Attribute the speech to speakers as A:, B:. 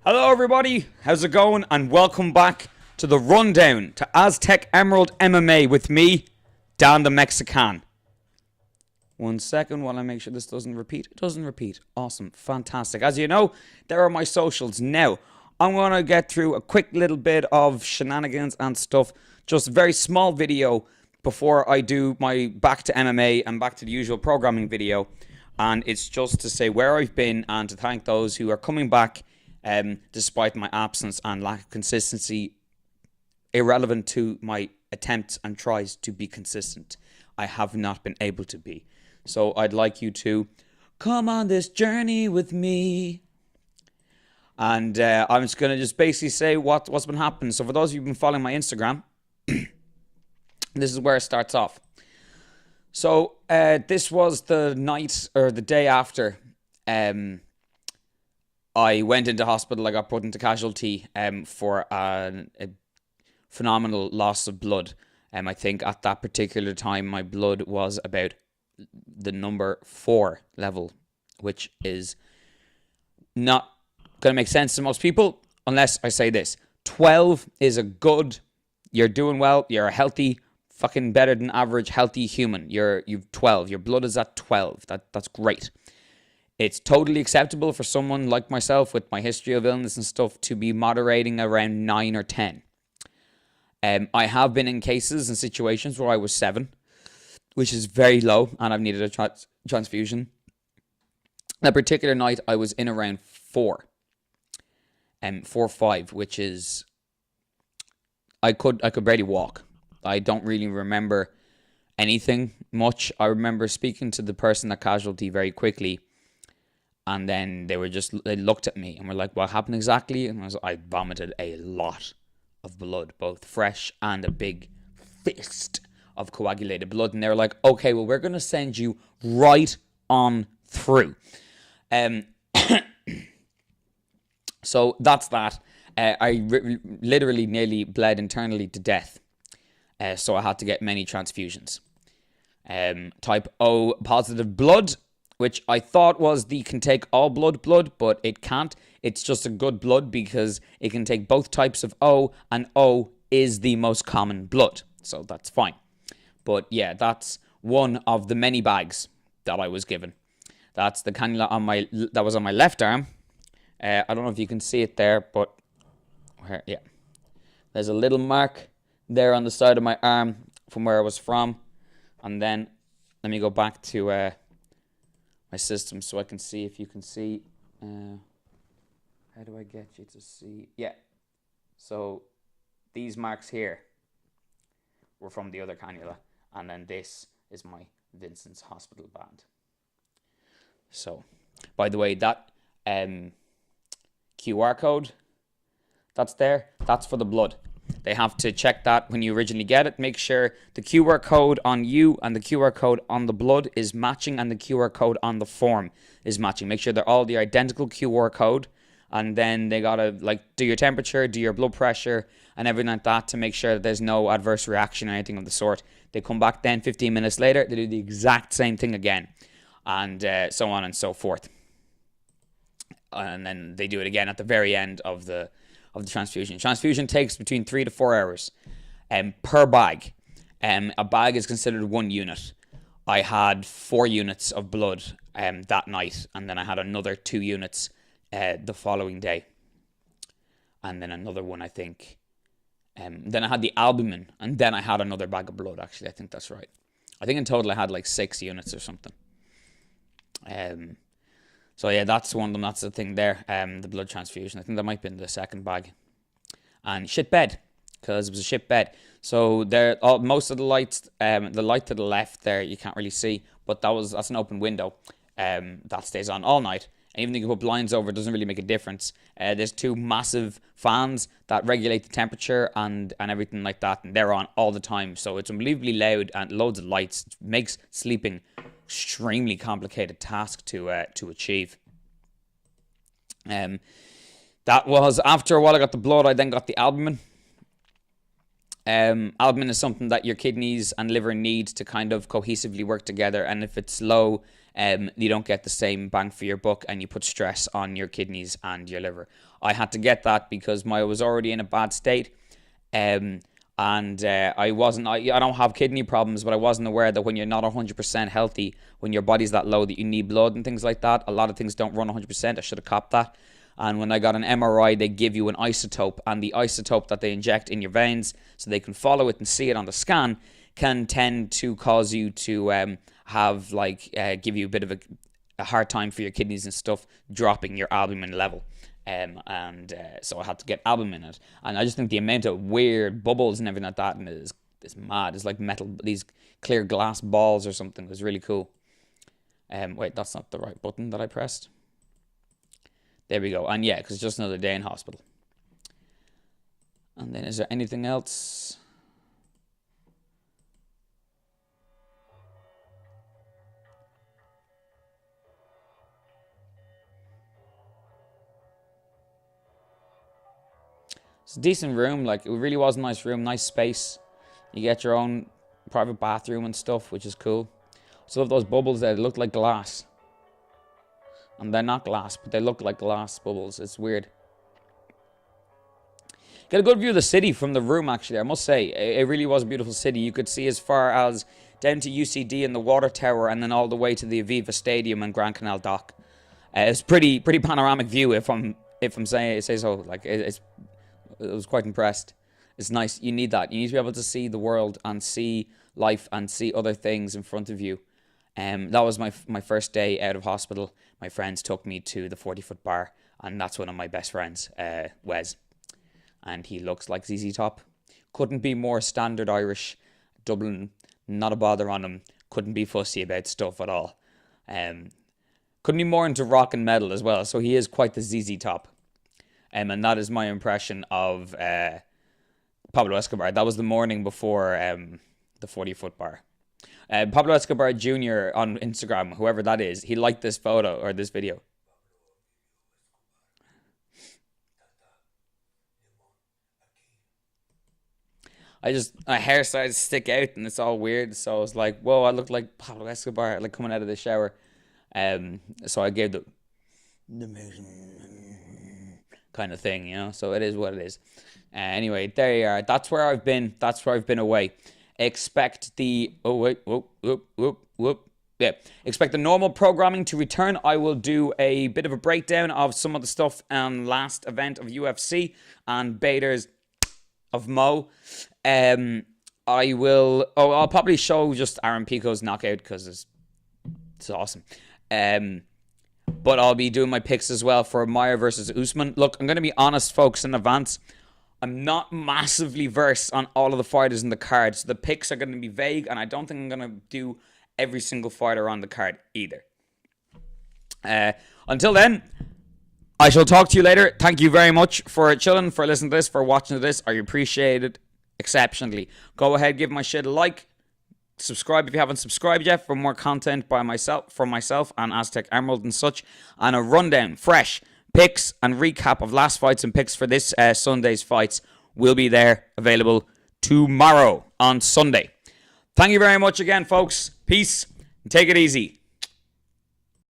A: Hello everybody, how's it going? And welcome back to the rundown to Aztec Emerald MMA with me, Dan the Mexican. 1 second while I make sure this doesn't repeat. It doesn't repeat. Awesome, fantastic. As you know, there are my socials. Now, I'm going to get through a quick little bit of shenanigans and stuff. Just a very small video before I do my back to MMA and back to the usual programming video. And it's just to say where I've been and to thank those who are coming back despite my absence and lack of consistency, irrelevant to my attempts and tries to be consistent. I have not been able to be. So I'd like you to come on this journey with me. And I'm just going to just basically say what's been happening. So for those of you who've been following my Instagram, this is where it starts off. So this was the night or the day after I went into hospital. I got put into casualty for a phenomenal loss of blood. I think at that particular time, my blood was about the number 4 level, which is not going to make sense to most people unless I say this. 12 is a good, you're doing well, you're a healthy, fucking better than average, healthy human. You've 12, your blood is at 12. That's great. It's totally acceptable for someone like myself with my history of illness and stuff to be moderating around 9 or 10. I have been in cases and situations where I was 7, which is very low, and I've needed a transfusion. That particular night, I was in around 4, 4 or 5, which is I could barely walk. I don't really remember anything much. I remember speaking to the person at casualty very quickly. And then they looked at me and were like, what happened exactly? And I vomited a lot of blood, both fresh and a big fist of coagulated blood. And they were like, okay, well, we're going to send you right on through. So that's that. I literally nearly bled internally to death. So I had to get many transfusions. Type O positive blood, which I thought was can take all blood, but it can't. It's just a good blood because it can take both types of O, and O is the most common blood. So that's fine. But yeah, that's one of the many bags that I was given. That's the cannula that was on my left arm. I don't know if you can see it there, but yeah. There's a little mark there on the side of my arm from where I was from. And then let me go back to my system so I can see if you can see. How do I get you to see? Yeah. So these marks here were from the other cannula, and then this is my Vincent's Hospital band. So, by the way, that QR code that's there, that's for the blood. They have to check that when you originally get it. Make sure the QR code on you and the QR code on the blood is matching, and the QR code on the form is matching. Make sure they're all the identical QR code. And then they got to do your temperature, do your blood pressure, and everything like that to make sure that there's no adverse reaction or anything of the sort. They come back then 15 minutes later. They do the exact same thing again. And so on and so forth. And then they do it again at the very end of the transfusion. Transfusion takes between 3 to 4 hours per bag. A bag is considered 1 unit. I had 4 units of blood that night, and then I had another 2 units the following day, and then another one, I think. Then I had the albumin, and then I had another bag of blood. Actually, I think that's right. I think in total I had 6 units or something. So yeah, that's one of them. That's the thing there. The blood transfusion. I think that might be in the second bag. And shit bed, because it was a shit bed. So there, most of the lights, the light to the left there, you can't really see, but that's an open window. That stays on all night. And even if you put blinds over, it doesn't really make a difference. There's 2 massive fans that regulate the temperature and everything like that, and they're on all the time. So it's unbelievably loud and loads of lights. It makes sleeping extremely complicated task to achieve. That was after a while I got the blood. I then got the albumin, Albumin is something that your kidneys and liver need to kind of cohesively work together, and if it's low, you don't get the same bang for your buck, and you put stress on your kidneys and your liver. I had to get that because I was already in a bad state, and I don't have kidney problems, but I wasn't aware that when you're not 100% healthy, when your body's that low that you need blood and things like that, a lot of things don't run 100%. I should have copped that. And when I got an MRI, they give you an isotope, and the isotope that they inject in your veins so they can follow it and see it on the scan can tend to cause you to give you a bit of a hard time for your kidneys and stuff, dropping your albumin level. So I had to get albumin in it. And I just think the amount of weird bubbles and everything like that is mad. It's like metal, these clear glass balls or something. It was really cool. Wait, that's not the right button that I pressed. There we go. And yeah, because it's just another day in hospital. And then is there anything else? It's a decent room. Like, it really was a nice room, nice space. You get your own private bathroom and stuff, which is cool. So love those bubbles there. They look like glass. And they're not glass, but they look like glass bubbles. It's weird. Get a good view of the city from the room, actually. I must say, it really was a beautiful city. You could see as far as down to UCD and the water tower, and then all the way to the Aviva Stadium and Grand Canal Dock. It's pretty panoramic view, if I'm saying say so. Like, I was quite impressed. It's nice. You need that. You need to be able to see the world and see life and see other things in front of you. That was my first day out of hospital. My friends took me to the 40-foot bar, and that's one of my best friends, Wes. And he looks like ZZ Top. Couldn't be more standard Irish. Dublin, not a bother on him. Couldn't be fussy about stuff at all. Couldn't be more into rock and metal as well. So he is quite the ZZ Top. And that is my impression of Pablo Escobar. That was the morning before the 40-foot bar. Pablo Escobar Jr. on Instagram, whoever that is, he liked this photo or this video. My hair started to stick out and it's all weird. So I was like, whoa, I look like Pablo Escobar, like coming out of the shower. So I gave the kind of thing, you know. So it is what it is. Anyway, there you are. That's where I've been. That's where I've been away. Expect the expect the normal programming to return. I will do a bit of a breakdown of some of the stuff on last event of UFC and Bader's of Mo. I'll probably show just Aaron Pico's knockout because it's awesome. But I'll be doing my picks as well for Maia versus Usman. Look, I'm going to be honest, folks, in advance. I'm not massively versed on all of the fighters in the card, so the picks are going to be vague, and I don't think I'm going to do every single fighter on the card either. Until then, I shall talk to you later. Thank you very much for chilling, for listening to this, for watching this. I appreciate it exceptionally. Go ahead, give my shit a like. Subscribe if you haven't subscribed yet for more content from myself and Aztec Emerald and such. And a rundown, fresh picks and recap of last fights and picks for this Sunday's fights will be there, available tomorrow on Sunday. Thank you very much again, folks. Peace and take it easy.